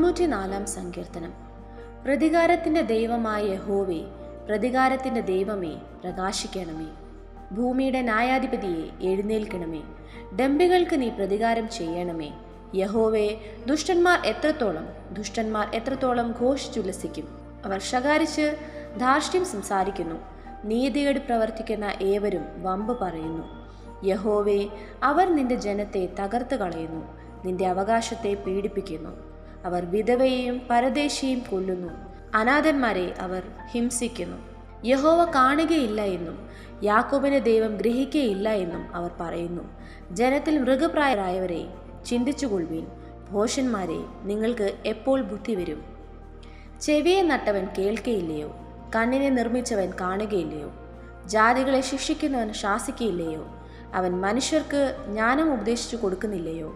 94 സങ്കീർത്തനം. പ്രതികാരത്തിൻ്റെ ദൈവമായ യഹോവേ, പ്രതികാരത്തിൻ്റെ ദൈവമേ, പ്രകാശിക്കണമേ. ഭൂമിയുടെ ന്യായാധിപതിയെ, എഴുന്നേൽക്കണമേ. ഡംബികൾക്ക് നീ പ്രതികാരം ചെയ്യണമേ. യഹോവേ, ദുഷ്ടന്മാർ എത്രത്തോളം ഘോഷിച്ചുല്ലസിക്കും. അവർ ശകാരിച്ച് ധാർഷ്ട്യം സംസാരിക്കുന്നു. നീതികേട് പ്രവർത്തിക്കുന്ന ഏവരും വമ്പ് പറയുന്നു. യഹോവേ, അവർ നിന്റെ ജനത്തെ തകർത്ത് കളയുന്നു, നിന്റെ അവകാശത്തെ പീഡിപ്പിക്കുന്നു. അവർ വിധവയെയും പരദേശിയെയും കൊല്ലുന്നു, അനാഥന്മാരെ അവർ ഹിംസിക്കുന്നു. യഹോവ കാണുകയില്ല എന്നും യാക്കോബിന്റെ ദൈവം ഗ്രഹിക്കുകയില്ല എന്നും അവർ പറയുന്നു. ജനത്തിൽ മൃഗപ്രായരായവരെ, ചിന്തിച്ചുകൊള്ളുവീൻ. ഭോഷന്മാരെ, നിങ്ങൾക്ക് എപ്പോൾ ബുദ്ധി വരും? ചെവിയെ നട്ടവൻ കേൾക്കയില്ലയോ? കണ്ണിനെ നിർമ്മിച്ചവൻ കാണുകയില്ലയോ? ജാതികളെ ശിക്ഷിക്കുന്നവൻ ശാസിക്കയില്ലയോ? അവൻ മനുഷ്യർക്ക് ജ്ഞാനം ഉപദേശിച്ചു കൊടുക്കുന്നില്ലയോ?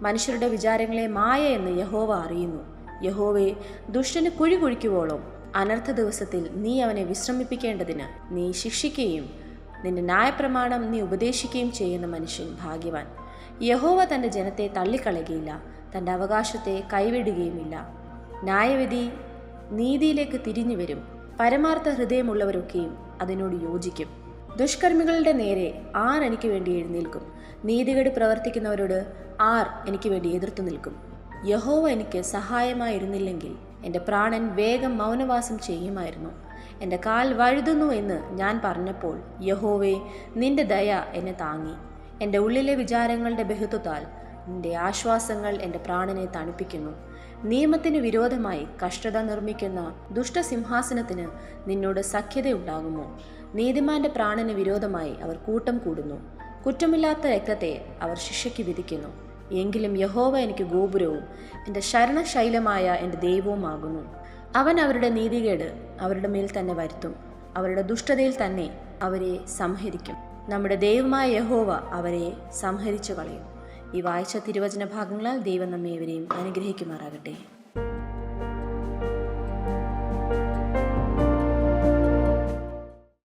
മനുഷ്യരുടെ വിചാരങ്ങളെ മായ എന്ന് യഹോവ അറിയുന്നു. യഹോവേ, ദുഷ്ടന് കുഴി കുഴിക്കുവോളം അനർത്ഥ ദിവസത്തിൽ നീ അവനെ വിശ്രമിപ്പിക്കേണ്ടതിന് നീ ശിക്ഷിക്കുകയും നിന്റെ ന്യായപ്രമാണം നീ ഉപദേശിക്കുകയും ചെയ്യുന്ന മനുഷ്യൻ ഭാഗ്യവാൻ. യഹോവ തൻ്റെ ജനത്തെ തള്ളിക്കളയുകയില്ല, തൻ്റെ അവകാശത്തെ കൈവിടുകയുമില്ല. ന്യായവിധി നീതിയിലേക്ക് തിരിഞ്ഞു വരും. പരമാർത്ഥ ഹൃദയമുള്ളവരൊക്കെയും അതിനോട് യോജിക്കും. ദുഷ്കർമ്മികളുടെ നേരെ ആർ എനിക്ക് വേണ്ടി എഴുന്നേൽക്കും? നീതികേട് പ്രവർത്തിക്കുന്നവരോട് ആർ എനിക്ക് വേണ്ടി എതിർത്തു നിൽക്കും? യഹോവ എനിക്ക് സഹായമായിരുന്നില്ലെങ്കിൽ എൻ്റെ പ്രാണൻ വേഗം മൗനവാസം ചെയ്യുമായിരുന്നു. എൻ്റെ കാൽ വഴുതുന്നു എന്ന് ഞാൻ പറഞ്ഞപ്പോൾ, യഹോവേ, നിന്റെ ദയ എന്നെ താങ്ങി. എൻ്റെ ഉള്ളിലെ വിചാരങ്ങളുടെ ബഹുത്വത്താൽ നിന്റെ ആശ്വാസങ്ങൾ എൻ്റെ പ്രാണനെ തണുപ്പിക്കുന്നു. നിയമത്തിന് വിരോധമായി കഷ്ടത നിർമ്മിക്കുന്ന ദുഷ്ടസിംഹാസനത്തിന് നിന്നോട് സഖ്യതയുണ്ടാകുമോ? നീതിമാന്റെ പ്രാണന് വിരോധമായി അവർ കൂട്ടം കൂടുന്നു. കുറ്റമില്ലാത്ത രക്തത്തെ അവർ ശിക്ഷയ്ക്ക് വിധിക്കുന്നു. എങ്കിലും യഹോവ എനിക്ക് ഗോപുരവും എൻ്റെ ശരണശൈലമായ എൻ്റെ ദൈവവുമാകുന്നു. അവൻ അവരുടെ നീതികേട് അവരുടെ മേൽ തന്നെ വരുത്തും. അവരുടെ ദുഷ്ടതയിൽ തന്നെ അവരെ സംഹരിക്കും. നമ്മുടെ ദൈവമായ യഹോവ അവരെ സംഹരിച്ചു കളയും. ഈ വായിച്ച തിരുവചന ഭാഗങ്ങളാൽ ദൈവം നമ്മേവരെയും അനുഗ്രഹിക്കുമാറാകട്ടെ.